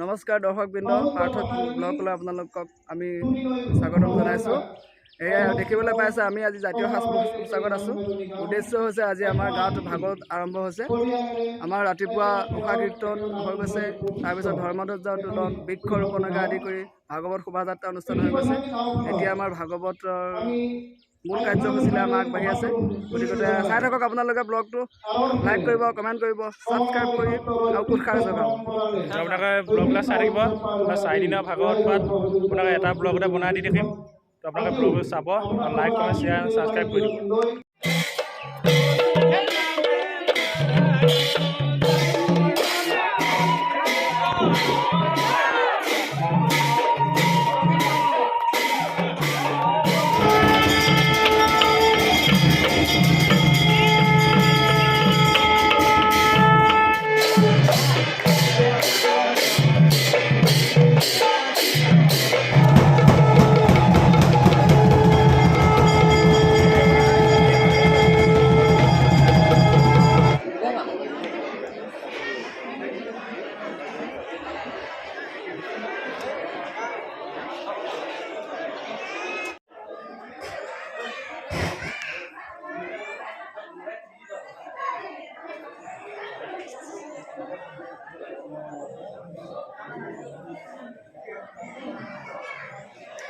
নমস্কাৰ দৰ্শকবৃন্দ, পাৰ্থ ব্লগলৈ আপোনালোকক আমি স্বাগতম জনাইছোঁ। এয়া দেখিবলৈ পাইছে আমি আজি জাতীয় সাজ পোছাকত আছোঁ। উদ্দেশ্য হৈছে আজি আমাৰ গাঁৱত ভাগৱত আৰম্ভ হৈছে। আমাৰ ৰাতিপুৱা ঘোষা কীৰ্তন হৈ গৈছে, তাৰপিছত ধৰ্মধ্বজা উত্তোলন, বৃক্ষৰোপণকে আদি কৰি ভাগৱত শোভাযাত্ৰা অনুষ্ঠান হৈ গৈছে। এতিয়া আমাৰ ভাগৱতৰ মূল কাৰ্যসূচীলৈ আমাৰ আগবাঢ়ি আছে। গতিকে চাই থাকক আপোনালোকে ব্লগটো, লাইক কৰিব, কমেণ্ট কৰিব, ছাবস্ক্ৰাইব কৰি আৰু উৎসাহ যোগাব। আপোনালোকে ব্লগবিলাক চাই থাকিব। চাৰিদিনৰ ভাগৱত পাঠ আপোনালোকে এটা ব্লগতে বনাই দি থাকিম। তো আপোনালোকে ব্লগটো চাব, লাইক কমেণ্ট শ্বেয়াৰ ছাবস্ক্ৰাইব কৰি দিব।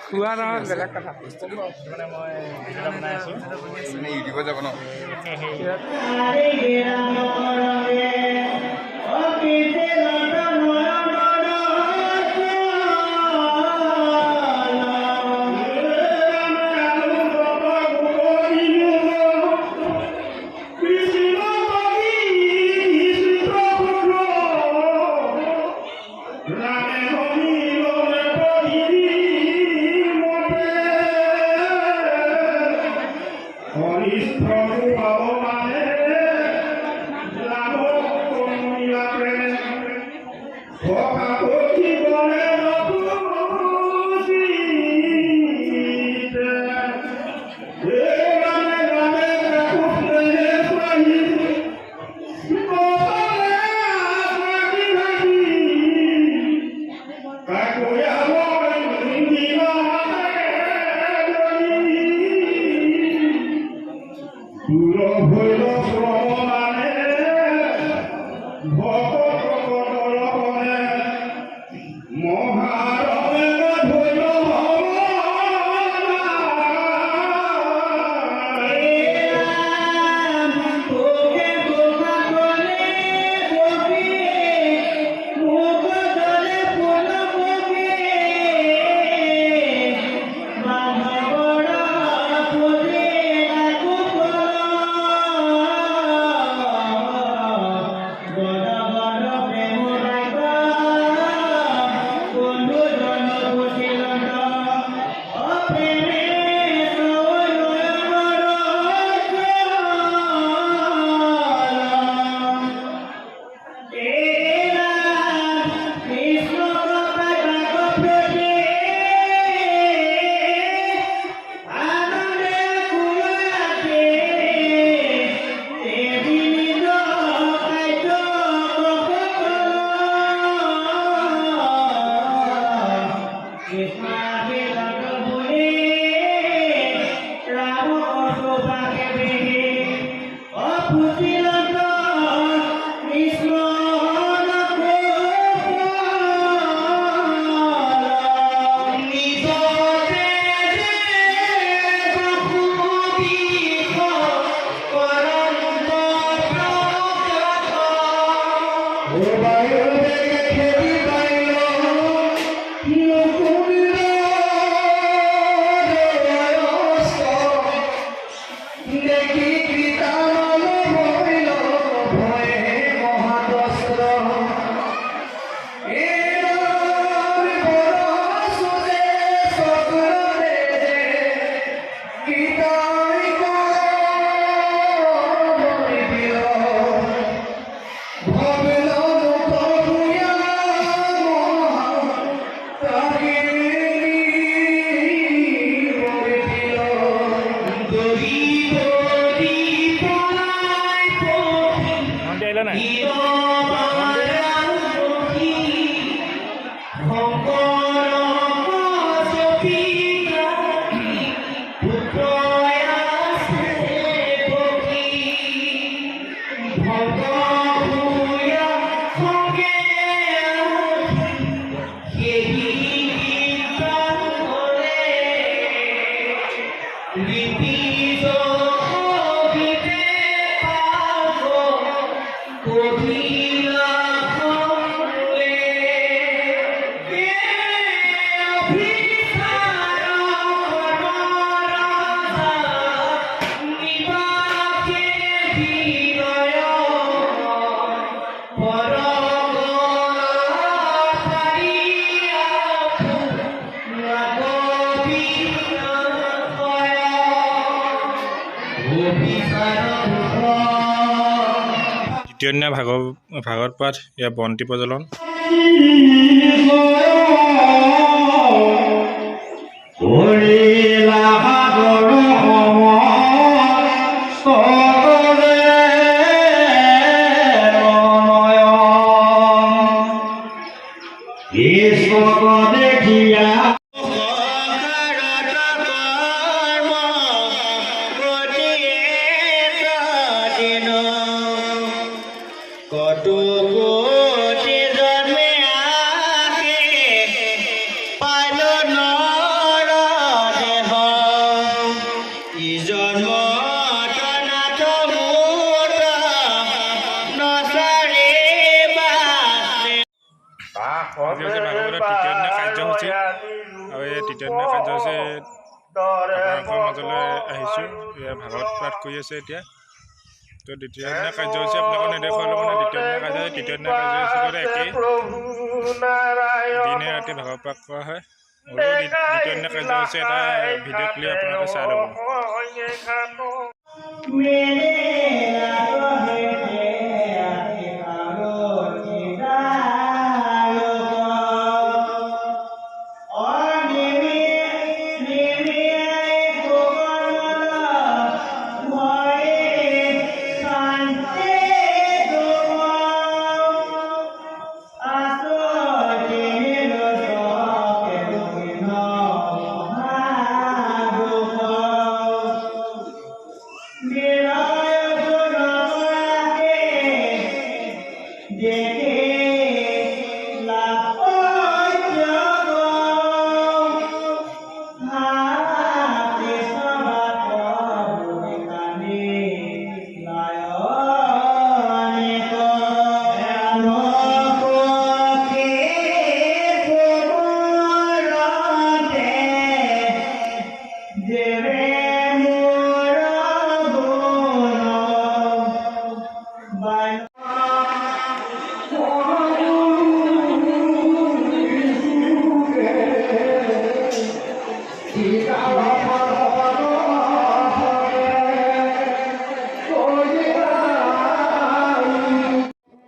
খোৱা নহয় বেলেগ কথা। মানে মই ভিডিঅ' বনাই আছোঁ, ইউটিউবত যাব ন। Bye. দ্বিতীয় দিনা ভাগৱত পাঠ, ইয়াৰ বন্তি প্ৰজ্বলন। আজি হৈছে ভাগৱতৰ তৃতীয় দিনা কাৰ্যসূচী, আৰু এই তৃতীয় দিনা কাৰ্যসূচী আপোনালোকৰ মাজলৈ আহিছোঁ। এয়া ভাগৱত পাঠ কৰি আছে এতিয়া। তো দ্বিতীয় দিনা কাৰ্যসূচী আপোনালোকক নেদেখুৱালোঁ, মানে দ্বিতীয় দিনা কাৰ্যসূচী তৃতীয় দিনা কাৰ্যসূচীটো একেই, দিনে ৰাতি ভাগৱত পাঠ কৰা হয়। আৰু দ্বিতীয় দিনা কাৰ্যসূচী এটা ভিডিঅ' ক্লিপ আপোনালোকে চাই ল'ব।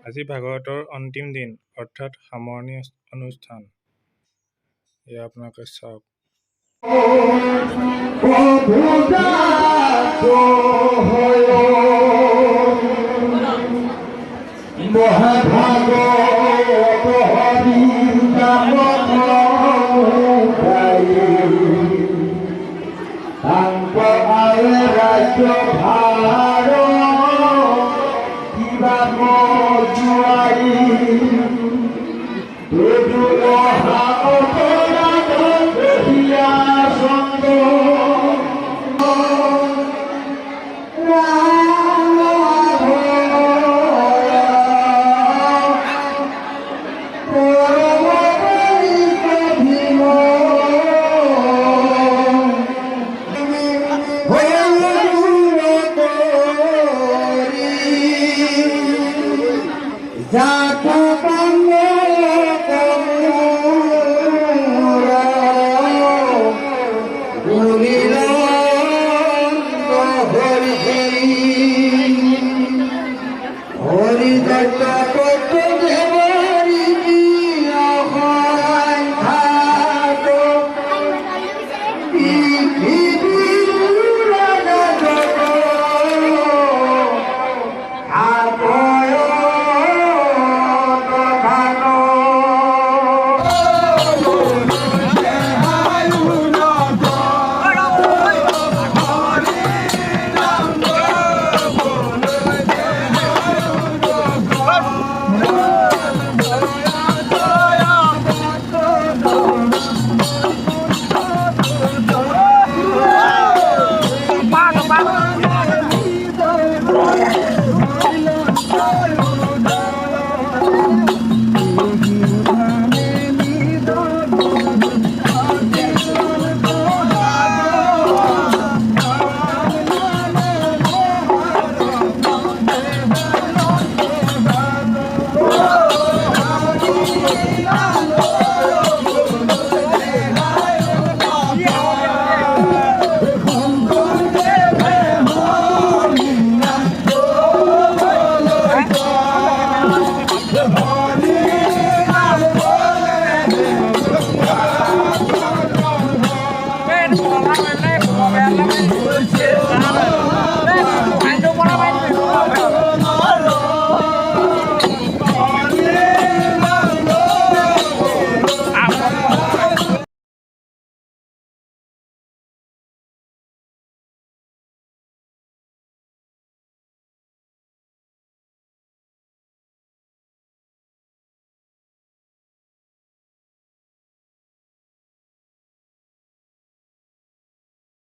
আজি ভাগৱতৰ অন্তিম দিন, অৰ্থাৎ সামৰণি অনুষ্ঠান। এয়া আপোনালোকে চাওক। Tudo